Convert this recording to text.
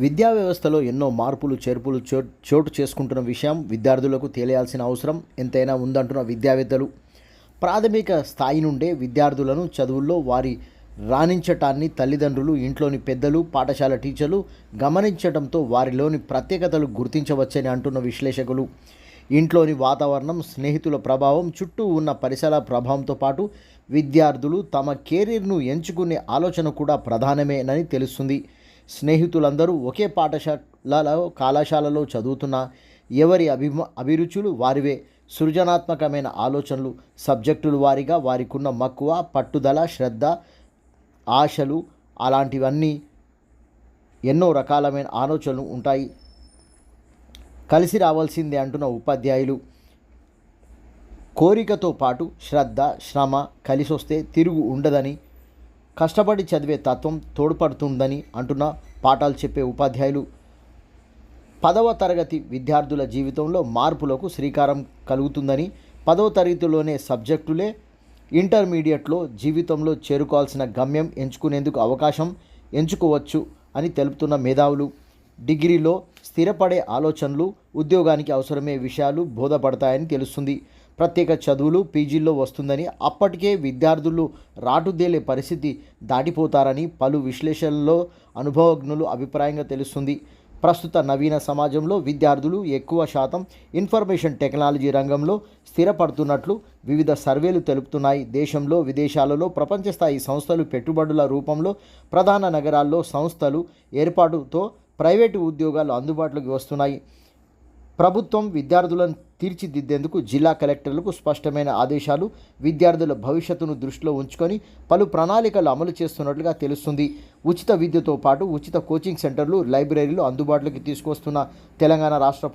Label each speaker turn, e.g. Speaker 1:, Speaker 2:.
Speaker 1: విద్యా వ్యవస్థలో ఎన్నో మార్పులు చేర్పులు చోటు చేసుకుంటున్న విషయం విద్యార్థులకు తెలియాల్సిన అవసరం ఎంతైనా ఉందంటున్న విద్యావేత్తలు. ప్రాథమిక స్థాయి నుండే విద్యార్థులను చదువుల్లో వారి రాణించటాన్ని తల్లిదండ్రులు, ఇంట్లోని పెద్దలు, పాఠశాల టీచర్లు గమనించడంతో వారిలోని ప్రత్యేకతలు గుర్తించవచ్చని అంటున్న విశ్లేషకులు. ఇంట్లోని వాతావరణం, స్నేహితుల ప్రభావం, చుట్టూ ఉన్న పరిసరాల ప్రభావంతో పాటు విద్యార్థులు తమ కెరీర్ను ఎంచుకునే ఆలోచన కూడా ప్రధానమేనని తెలుస్తుంది. స్నేహితులందరూ ఒకే పాఠశాలలో కళాశాలలో చదువుతున్న ఎవరి అభిరుచులు వారివే. సృజనాత్మకమైన ఆలోచనలు, సబ్జెక్టులు వారిగా వారికున్న మక్కువ, పట్టుదల, శ్రద్ధ, ఆశలు అలాంటివన్నీ ఎన్నో రకాలమైన ఆలోచనలు ఉంటాయి. కలిసి రావాల్సిందే అంటున్న ఉపాధ్యాయులు. కోరికతో పాటు శ్రద్ధ, శ్రమ కలిసొస్తే తిరుగు ఉండదని, కష్టపడి చదివే తత్వం తోడ్పడుతుందని అంటున్న పాఠాలు చెప్పే ఉపాధ్యాయులు. 10వ తరగతి విద్యార్థుల జీవితంలో మార్పులకు శ్రీకారం కలుగుతుందని, 10వ తరగతిలోనే సబ్జెక్టులే ఇంటర్మీడియట్లో జీవితంలో చేరుకోవాల్సిన గమ్యం ఎంచుకునేందుకు అవకాశం ఎంచుకోవచ్చు అని తెలుపుతున్న మేధావులు. డిగ్రీలో స్థిరపడే ఆలోచనలు, ఉద్యోగానికి అవసరమయ్యే విషయాలు బోధపడతాయని తెలుస్తుంది. ప్రత్యేక చదువులు పీజీల్లో వస్తుందని, అప్పటికే విద్యార్థులు రాటుదేలే పరిస్థితి దాటిపోతారని పలు విశ్లేషణల్లో అనుభవజ్ఞులు అభిప్రాయంగా తెలుస్తుంది. ప్రస్తుత నవీన సమాజంలో విద్యార్థులు ఎక్కువ శాతం ఇన్ఫర్మేషన్ టెక్నాలజీ రంగంలో స్థిరపడుతున్నట్లు వివిధ సర్వేలు తెలుపుతున్నాయి. దేశంలో, విదేశాలలో ప్రపంచ స్థాయి సంస్థలు పెట్టుబడుల రూపంలో ప్రధాన నగరాల్లో సంస్థలు ఏర్పాటుతో ప్రైవేటు ఉద్యోగాలు అందుబాటులోకి వస్తున్నాయి. ప్రభుత్వం విద్యార్థులను తీర్చిదిద్దేందుకు జిల్లా కలెక్టర్లకు స్పష్టమైన ఆదేశాలు, విద్యార్థుల భవిష్యత్తును దృష్టిలో ఉంచుకొని పలు ప్రణాళికలు అమలు చేస్తున్నట్లుగా తెలుస్తుంది. ఉచిత విద్యతో పాటు ఉచిత కోచింగ్ సెంటర్లు, లైబ్రరీలు అందుబాటులోకి తీసుకొస్తున్న తెలంగాణ రాష్ట్ర